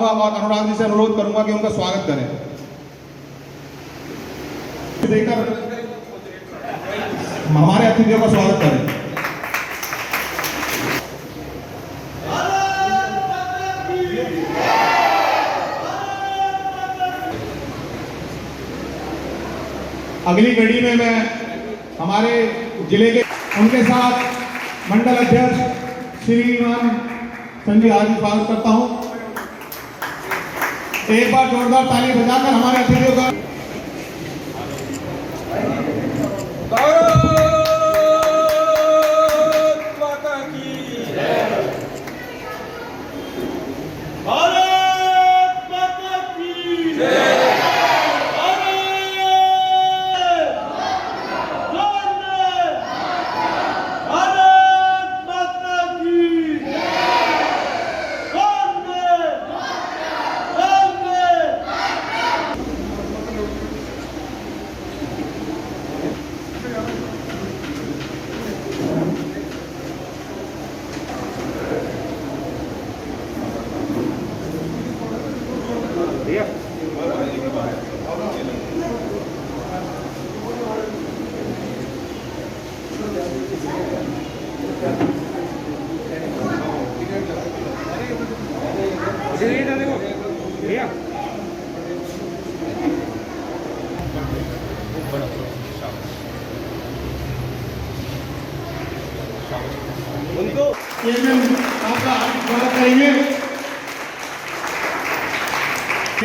चाहूंगा और अनुराग जी से अनुरोध करूंगा कि उनका स्वागत करें। देकर हमारे अतिथियों का स्वागत करें। अगली कड़ी में मैं हमारे जिले के उनके साथ मंडल अध्यक्ष श्रीमान संजय आदि स्वागत करता हूं। एक बार जोरदार ताली बजाकर हमारे अतिथियों का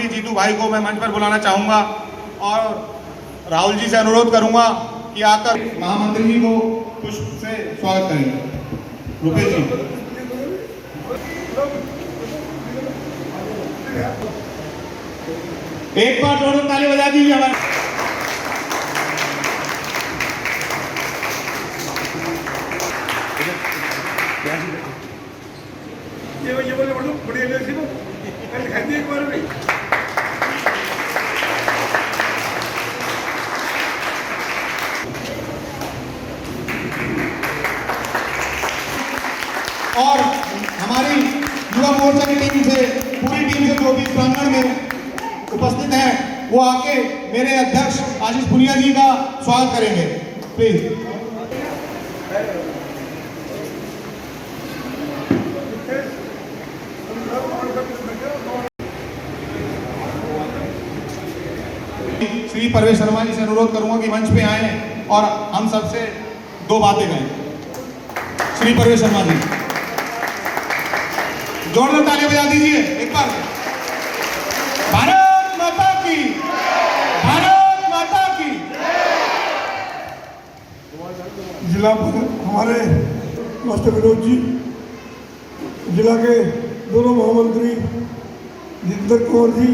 जीतू भाई को मैं मंच पर बुलाना चाहूंगा और राहुल जी से अनुरोध करूंगा कि आकर महामंत्री जी को पुष्प से स्वागत करेंगे। रुपेश जी एक बार जोरदार ताली बजा दीजिए हमारे। ये बोले बढ़िया एक बार भी और हमारी युवा मोर्चा की टीम से पूरी टीम से जो भी प्रांगण में उपस्थित हैं वो आके मेरे अध्यक्ष आशीष पुनिया जी का स्वागत करेंगे प्लीज। श्री परवेश शर्मा जी से अनुरोध करूंगा कि मंच पे आए और हम सबसे दो बातें कहें। श्री परवेश शर्मा जी जोरदार तालियां बजा दीजिए एक बार। भारत माता की, भारत माता की। जिला हमारे मास्टर विनोद जी, जिला के दोनों महामंत्री जितेंद्र कुमार जी,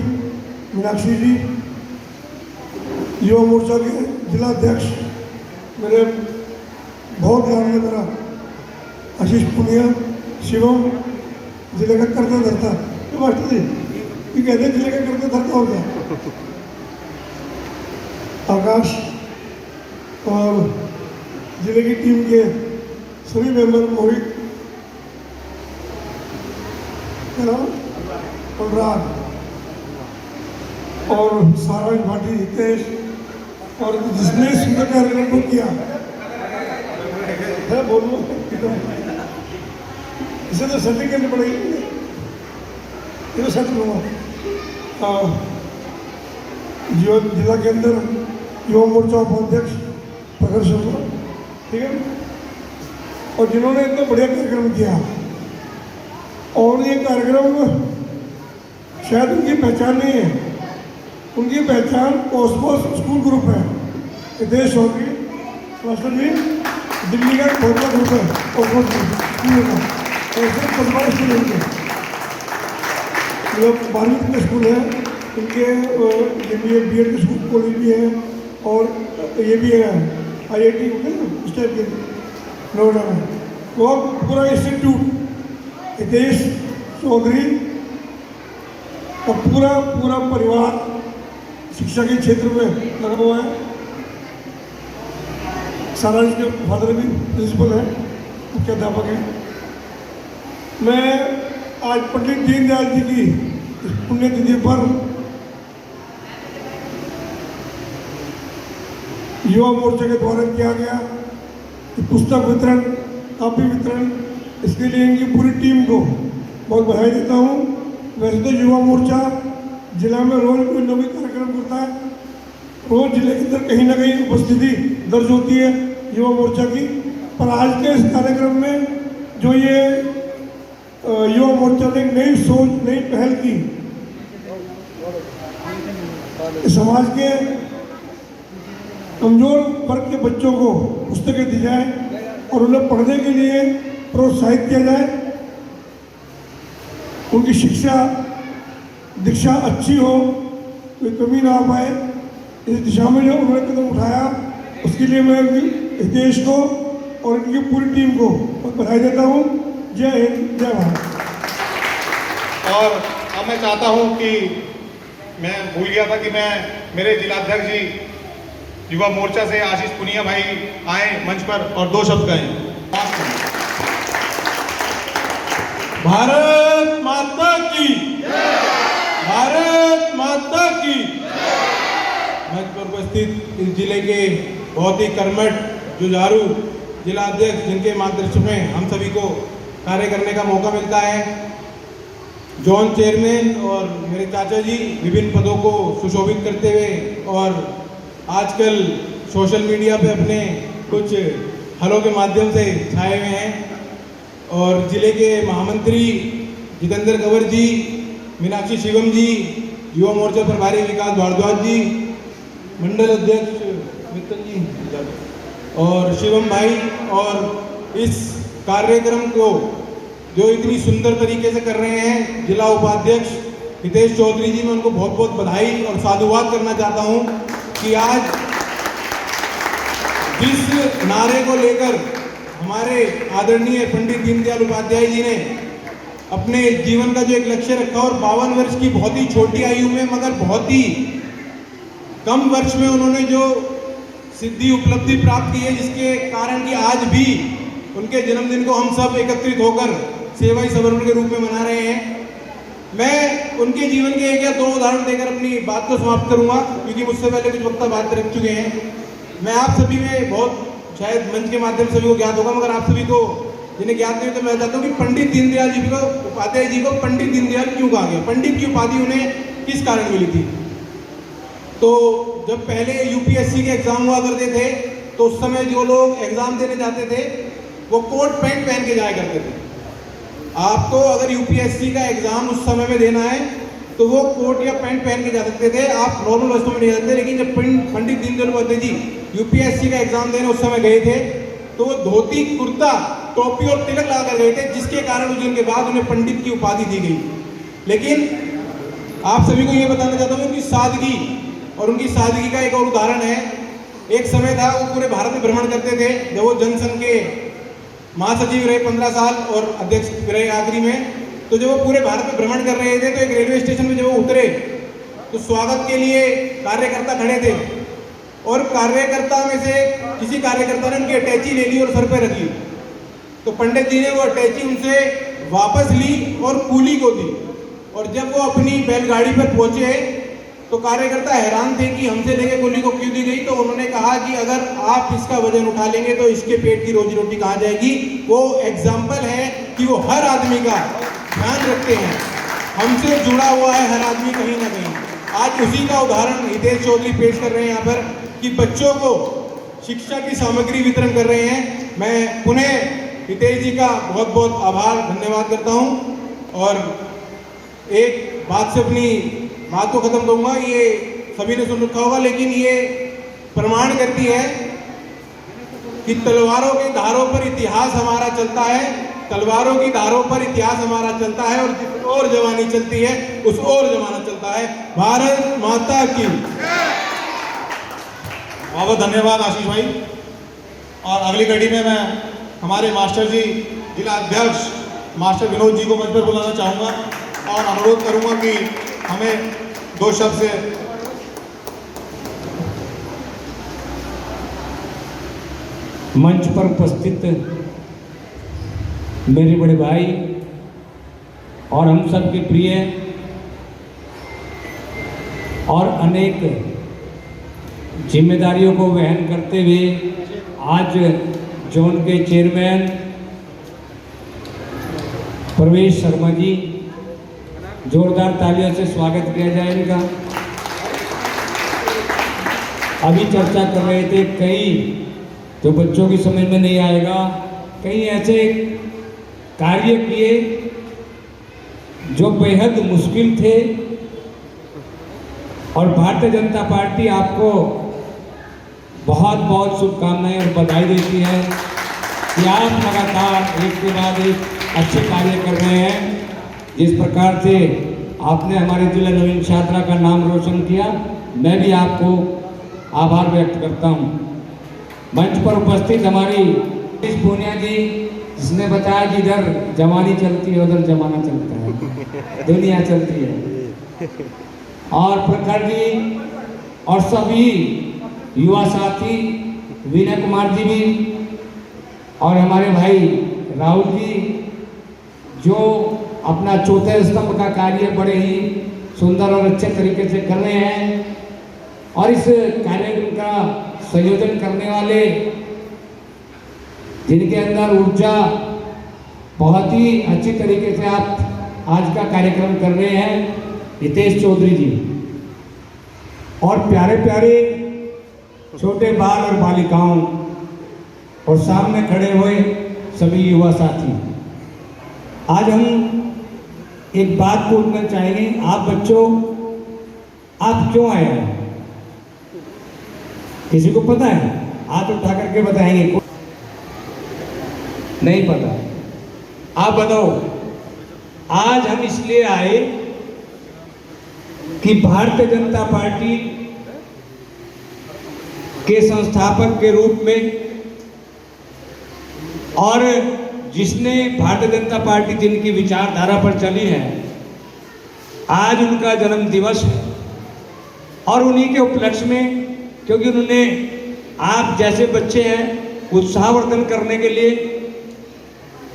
मीनाक्षी जी, युवा मोर्चा के जिला अध्यक्ष मेरे बहुत जानने मेरा आशीष पुनिया, शिवम जिले का करता धरता मास्टर जी ये कहते हैं जिले का करता धरता हो गया, आकाश और जिले की टीम के सभी मेंबर मोहित, अनुराग और सारांश भाटी, हितेश और जिसने सुंदर कार्यक्रम को किया है बोलो इसे तो सेटिंग करनी पड़ेगी, ये तो सेट लूँगा। जिला के अंदर युवा मोर्चा उपाध्यक्ष प्रखर शर्मा, ठीक है, और जिन्होंने इतना बढ़िया कार्यक्रम किया और ये कार्यक्रम शायद उनकी पहचान नहीं है, उनकी पहचान कॉस्मोस स्कूल ग्रुप है। हितेश चौधरी मास्टर जी दिल्ली का बहुत बड़ा ग्रुप है कॉस्मोस स्कूल का, ऐसे 15 स्टूडेंट है, जो 12वीं तक के स्कूल है, इनके BA के स्कूल कॉलेज भी है और ये भी है IIT इस टाइप के नोएडा में। वो पूरा इंस्टीट्यूट हितेश चौधरी का पूरा परिवार शिक्षा के क्षेत्र में लगा हुआ है। सारांश के फादर भी प्रिंसिपल है, मुख्याध्यापक है। मैं आज पंडित दीनदयाल जी की इस पुण्यतिथि पर युवा मोर्चा के द्वारा किया गया कि पुस्तक वितरण, कापी वितरण, इसके लिए इनकी पूरी टीम को बहुत बधाई देता हूँ। वैसे तो युवा मोर्चा जिला में रोज कोई न कोई कार्यक्रम करता है, रोज जिले के अंदर कहीं ना कहीं उपस्थिति दर्ज होती है युवा मोर्चा की, पर आज के इस कार्यक्रम में जो ये युवा मोर्चा ने नई सोच, नई पहल की, समाज के कमजोर वर्ग के बच्चों को पुस्तकें दी जाए और उन्हें पढ़ने के लिए प्रोत्साहित किया जाए, उनकी शिक्षा दीक्षा अच्छी हो, कोई कमी ना आ पाए, इस दिशा में जो उन्होंने कदम उठाया उसके लिए मैं हितेश को और इनकी पूरी टीम को बहुत बधाई देता हूँ। जय हिंद, जय भारत। और अब मैं चाहता हूं कि मैं भूल गया था कि मैं मेरे जिलाध्यक्ष जी युवा मोर्चा से आशीष पुनिया भाई आए मंच पर और 2 शब्द कहें। भारत माता की, भारत माता की। मंच पर उपस्थित इस जिले के बहुत ही कर्मठ जुझारू जिला अध्यक्ष, जिनके मार्गदर्शन में हम सभी को कार्य करने का मौका मिलता है, जोन चेयरमैन और मेरे चाचा जी विभिन्न पदों को सुशोभित करते हुए और आजकल सोशल मीडिया पे अपने कुछ हलों के माध्यम से छाए हुए हैं, और जिले के महामंत्री जितेंद्र कंवर जी, मीनाक्षी शिवम जी, युवा मोर्चा प्रभारी विकास भारद्वाज जी, मंडल अध्यक्ष मित्तल जी और शिवम भाई, और इस कार्यक्रम को जो इतनी सुंदर तरीके से कर रहे हैं जिला उपाध्यक्ष हितेश चौधरी जी, मैं उनको बहुत बहुत बधाई और साधुवाद करना चाहता हूं कि आज जिस नारे को लेकर हमारे आदरणीय पंडित दीनदयाल उपाध्याय जी ने अपने जीवन का जो एक लक्ष्य रखा, और 52 वर्ष की बहुत ही छोटी आयु में मगर बहुत ही कम वर्ष में उन्होंने जो सिद्धि उपलब्धि प्राप्त की है, जिसके कारण कि आज भी उनके जन्मदिन को हम सब एकत्रित होकर सेवा ही समर्पण के रूप में मना रहे हैं। मैं उनके जीवन के 1 या 2 उदाहरण देकर अपनी बात को समाप्त करूंगा, क्योंकि मुझसे पहले कुछ वक्ता बात रख चुके हैं। मैं आप सभी में बहुत शायद मंच के माध्यम से सभी को ज्ञात होगा, मगर आप सभी को जिन्हें ज्ञात नहीं, तो मैं चाहता हूँ कि पंडित दीनदयाल जी को, उपाध्याय जी को पंडित दीनदयाल क्यों कहा गया, पंडित की उपाधि उन्हें किस कारण मिली थी। तो जब पहले यूपीएससी के एग्जाम हुआ करते थे, तो उस समय जो लोग एग्जाम देने जाते थे वो कोट पैंट पहन के जाया करते थे। आपको अगर यूपीएससी का एग्जाम उस समय में देना है तो वो कोट या पैंट पहन के जा सकते थे, आप नॉर्मल वस्तु में नहीं जा सकते। लेकिन जब पंडित दीनदयाल उपाध्याय जी यूपीएससी का एग्जाम देने उस समय गए थे, तो वो धोती, कुर्ता, टोपी और तिलक लगाकर गए थे, जिसके कारण उनके बाद उन्हें पंडित की उपाधि दी गई। लेकिन आप सभी को ये बताना चाहता हूँ उनकी सादगी, और उनकी सादगी का एक और उदाहरण है। एक समय था वो पूरे भारत में भ्रमण करते थे, जब वो जनसंघ के महासचिव रहे 15 साल और अध्यक्ष रहे आखिरी में। तो जब वो पूरे भारत में भ्रमण कर रहे थे, तो एक रेलवे स्टेशन में जब वो उतरे तो स्वागत के लिए कार्यकर्ता खड़े थे, और कार्यकर्ता में से किसी कार्यकर्ता ने उनकी अटैची ले ली और सर पे रख ली। तो पंडित जी ने वो अटैची उनसे वापस ली और कूली को दी, और जब वो अपनी बैलगाड़ी पर पहुंचे तो कार्यकर्ता हैरान थे कि हमसे लेके कूली को क्यों दी गई। तो उन्होंने कहा कि अगर आप इसका वजन उठा लेंगे तो इसके पेट की रोजी रोटी कहाँ जाएगी। वो एग्जाम्पल है कि वो हर आदमी का ध्यान रखते हैं, हमसे जुड़ा हुआ है हर आदमी कहीं ना कहीं। आज उसी का उदाहरण हितेश चौधरी पेश कर रहे हैं यहाँ पर, कि बच्चों को शिक्षा की सामग्री वितरण कर रहे हैं। मैं पुनः हितेश जी का बहुत बहुत आभार, धन्यवाद करता हूँ। और एक बात से अपनी बात को खत्म करूंगा, ये सभी ने सुन रखा होगा, लेकिन ये प्रमाण करती है कि तलवारों के धारों पर इतिहास हमारा चलता है, तलवारों की धारों पर इतिहास हमारा चलता है, और जिस ओर जवानी चलती है उस ओर जमाना चलता है। भारत माता की। बहुत बहुत धन्यवाद आशीष भाई। और अगली कड़ी में मैं हमारे मास्टर जी, जिला अध्यक्ष मास्टर विनोद जी को मंच पर बुलाना चाहूँगा और अनुरोध करूँगा कि हमें 2 शब्द से मंच पर उपस्थित मेरे बड़े भाई और हम सब के प्रिय और अनेक जिम्मेदारियों को वहन करते हुए आज जोन के चेयरमैन प्रवेश शर्मा जी, जोरदार तालियों से स्वागत किया जाए इनका। अभी चर्चा कर रहे थे, कई जो बच्चों की समझ में नहीं आएगा, कई ऐसे कार्य किए जो बेहद मुश्किल थे, और भारतीय जनता पार्टी आपको बहुत बहुत शुभकामनाएं और बधाई देती है कि आप लगातार एक के बाद एक अच्छे कार्य कर रहे हैं। जिस प्रकार से आपने हमारे जिला नवीन छात्रा का नाम रोशन किया, मैं भी आपको आभार व्यक्त करता हूं। मंच पर उपस्थित हमारी पूनिया जी, जिसने बताया कि इधर जवानी चलती है उधर जमाना चलता है, दुनिया चलती है, और प्रखर जी और सभी युवा साथी, विनय कुमार जी भी, और हमारे भाई राहुल जी जो अपना चौथे स्तंभ का कार्य बड़े ही सुंदर और अच्छे तरीके से कर रहे हैं, और इस कार्यक्रम का संयोजन करने वाले, जिनके अंदर ऊर्जा बहुत ही अच्छी तरीके से आप आज का कार्यक्रम कर रहे हैं, हितेश चौधरी जी, और प्यारे प्यारे छोटे बाल और बालिकाओं, और सामने खड़े हुए सभी युवा साथी। आज हम एक बात पूछना चाहेंगे, आप बच्चों, आप क्यों आए हैं? किसी को पता है? हाथ उठा करके बताएंगे। नहीं पता? आप बताओ। आज हम इसलिए आए कि भारतीय जनता पार्टी के संस्थापक के रूप में, और जिसने भारतीय जनता पार्टी जिनकी विचारधारा पर चली है, आज उनका जन्म दिवस है, और उन्हीं के उपलक्ष्य में, क्योंकि उन्होंने आप जैसे बच्चे हैं उत्साहवर्धन करने के लिए,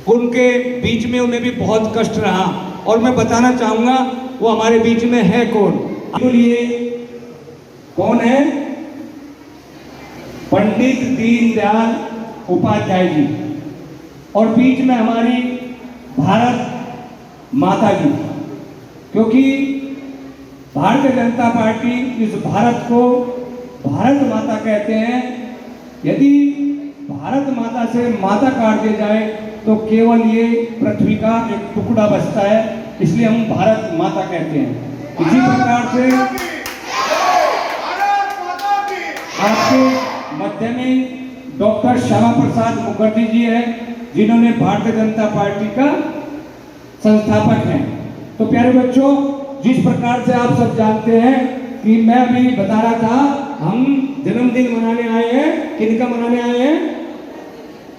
उनके बीच में उन्हें भी बहुत कष्ट रहा, और मैं बताना चाहूंगा वो हमारे बीच में है कौन। बोलिए कौन है? पंडित दीनदयाल उपाध्याय जी, और बीच में हमारी भारत माता जी, क्योंकि भारतीय जनता पार्टी इस भारत को भारत माता कहते हैं। यदि भारत माता से माता काट दी जाए तो केवल ये पृथ्वी का एक टुकड़ा बचता है, इसलिए हम भारत माता कहते हैं। इसी प्रकार से आपके मध्य में डॉक्टर श्यामा प्रसाद मुखर्जी जी हैं, जिन्होंने भारतीय जनता पार्टी का संस्थापक हैं। तो प्यारे बच्चों, जिस प्रकार से आप सब जानते हैं कि मैं अभी बता रहा था, हम जन्मदिन मनाने आए हैं। किनका मनाने आए हैं?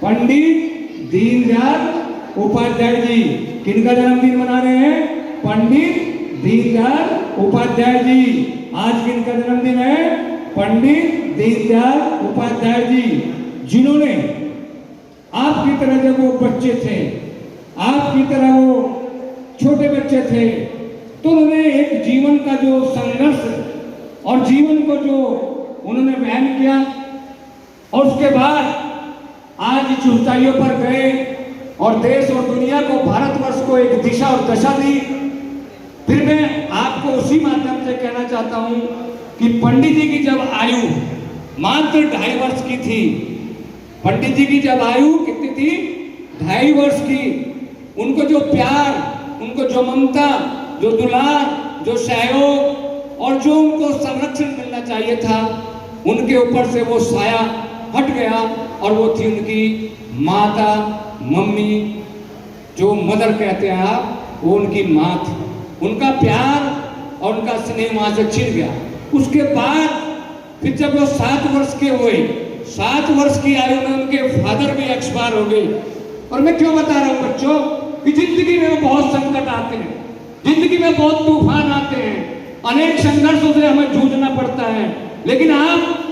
पंडित दीनदयाल उपाध्याय जी। किनका जन्मदिन मना रहे हैं? पंडित दीनदयाल उपाध्याय जी। आज किनका जन्मदिन है? पंडित दीनदयाल उपाध्याय जी, जिन्होंने आपकी तरह जब वो बच्चे थे, आपकी तरह वो छोटे बच्चे थे, तो उन्होंने एक जीवन का जो संघर्ष और जीवन को जो उन्होंने वहन किया, और उसके बाद आज इस ऊंचाइयों पर गए और देश और दुनिया को, भारतवर्ष को एक दिशा और दशा दी। फिर मैं आपको उसी माध्यम से कहना चाहता हूं कि पंडित जी की जब आयु मात्र 2.5 वर्ष की थी, पंडित जी की जब आयु कितनी थी? 2.5 वर्ष की। उनको जो प्यार, उनको जो ममता, जो दुलार, जो सहयोग और जो उनको संरक्षण मिलना चाहिए था, उनके ऊपर से वो साया हट गया, और वो थी उनकी माता, मम्मी, जो मदर कहते हैं आप, वो उनकी माँ थी। उनका प्यार और उनका स्नेह माँ से छिड़ गया। उसके बाद फिर जब वो 7 वर्ष के हुए, 7 वर्ष की आयु में उनके फादर भी एक्सपायर हो गए। और मैं क्यों बता रहा हूँ बच्चों कि जिंदगी में बहुत संकट आते हैं, जिंदगी में बहुत तूफान आते हैं, अनेक संघर्षों से हमें जूझना पड़ता है, लेकिन आप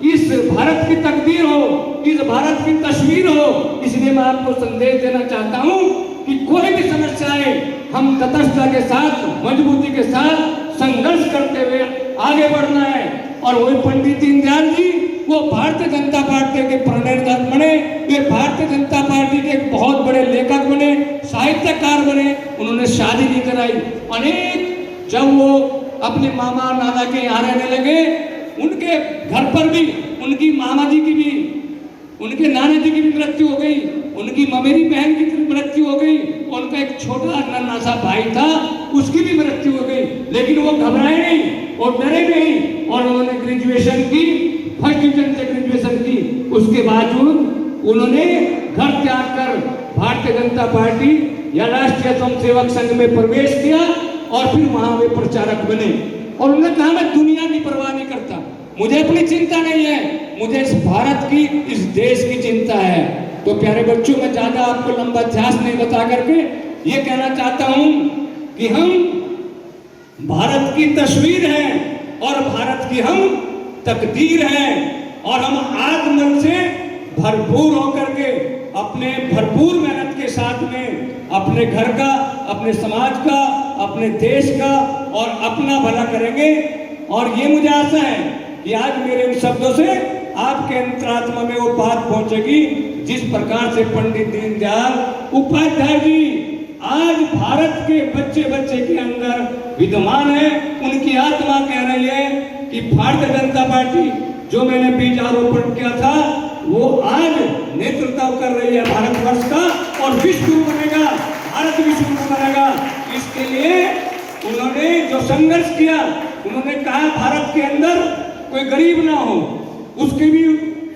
इस भारत की तकदीर हो, इस भारत की तस्वीर हो, इसलिए मैं आपको संदेश देना चाहता हूं कि कोई भी समस्या आए, हम तटस्थता के साथ, मजबूती के साथ संघर्ष करते हुए आगे बढ़ना है। और वही पंडित दीनदयाल जी वो भारतीय जनता पार्टी के प्रणेता बने, वे भारतीय जनता पार्टी के एक बहुत बड़े लेखक बने, साहित्यकार बने। उन्होंने शादी नहीं कराई। अनेक जब वो अपने मामा नाना के यहाँ रहने लगे, उनके घर पर भी उनकी मामा जी की भी, उनके नाना जी की भी मृत्यु हो गई, उनकी ममेरी बहन की भी मृत्यु हो गई, उनका एक छोटा नन्हा सा भाई था, उसकी भी मृत्यु हो गई। लेकिन वो घबराए नहीं, वो डरे नहीं, और उन्होंने ग्रेजुएशन की, फर्स्ट डिवीजन से ग्रेजुएशन की। उसके बावजूद उन्होंने घर त्याग कर भारतीय जनता पार्टी या राष्ट्रीय स्वयंसेवक संघ में प्रवेश किया और फिर वहां वे प्रचारक बने। और उन्होंने कहा मैं दुनिया की परवाह नहीं करता, मुझे अपनी चिंता नहीं है, मुझे इस भारत की, इस देश की चिंता है। तो प्यारे बच्चों, मैं ज्यादा आपको लंबा इतिहास नहीं बता करके ये कहना चाहता हूं कि हम भारत की तस्वीर हैं और भारत की हम तकदीर हैं। और हम आत्मबल से भरपूर होकर के अपने भरपूर मेहनत के साथ में अपने घर का, अपने समाज का, अपने देश का और अपना भला करेंगे। और ये मुझे आशा है कि आज मेरे इन शब्दों से आपके अंतरात्मा में वो बात पहुंचेगी जिस प्रकार से पंडित दीनदयाल उपाध्याय जी आज भारत के बच्चे बच्चे के अंदर विद्यमान है। उनकी आत्मा कह रही है कि भारतीय जनता पार्टी जो मैंने बीज आरोपण किया था वो आज नेतृत्व कर रही है भारतवर्ष का, और विश्व बनेगा, भारत विश्व बनेगा। इसके लिए उन्होंने जो संघर्ष किया, उन्होंने कहा भारत के अंदर कोई गरीब ना हो, उसके भी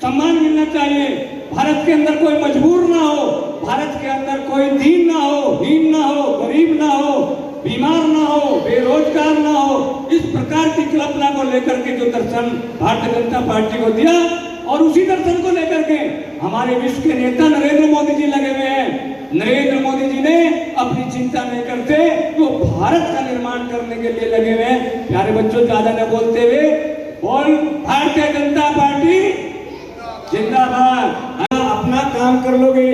सम्मान मिलना चाहिए, भारत के अंदर कोई मजबूर ना हो, भारत के अंदर कोई दीन ना हो, हीन ना हो, गरीब ना हो, बीमार ना हो, बेरोजगार ना हो। इस प्रकार की कल्पना को लेकर के जो दर्शन भारतीय जनता पार्टी को दिया, और उसी दर्शन को लेकर के हमारे विश्व के नेता नरेंद्र मोदी जी लगे हुए हैं। नरेंद्र मोदी जी ने अपनी चिंता नहीं करते, वो भारत का निर्माण करने के लिए लगे हुए हैं। प्यारे बच्चों, ज्यादा न बोलते हुए बोल भारतीय जनता पार्टी जिंदाबाद। अपना काम कर लोगे,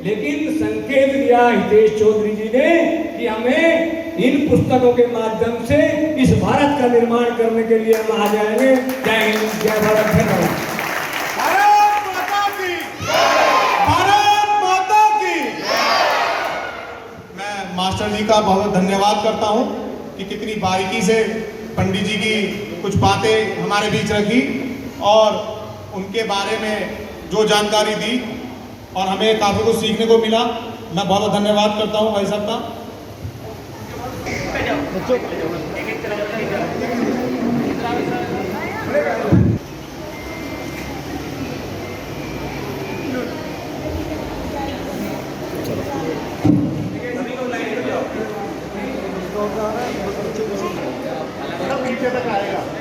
लेकिन संकेत दिया हितेश चौधरी जी ने कि हमें इन पुस्तकों के माध्यम से इस भारत का निर्माण करने के लिए हम आ जाएंगे। जय हिंद, जय भारत, धन्यवाद। भारत माता की, भारत माता की। मैं मास्टर जी का बहुत धन्यवाद करता हूं कि कितनी बारीकी से पंडित जी की कुछ बातें हमारे बीच रखी और उनके बारे में जो जानकारी दी, और हमें काफी कुछ सीखने को मिला। मैं बहुत धन्यवाद करता हूं भाई साहब का। पीछे तक आएगा।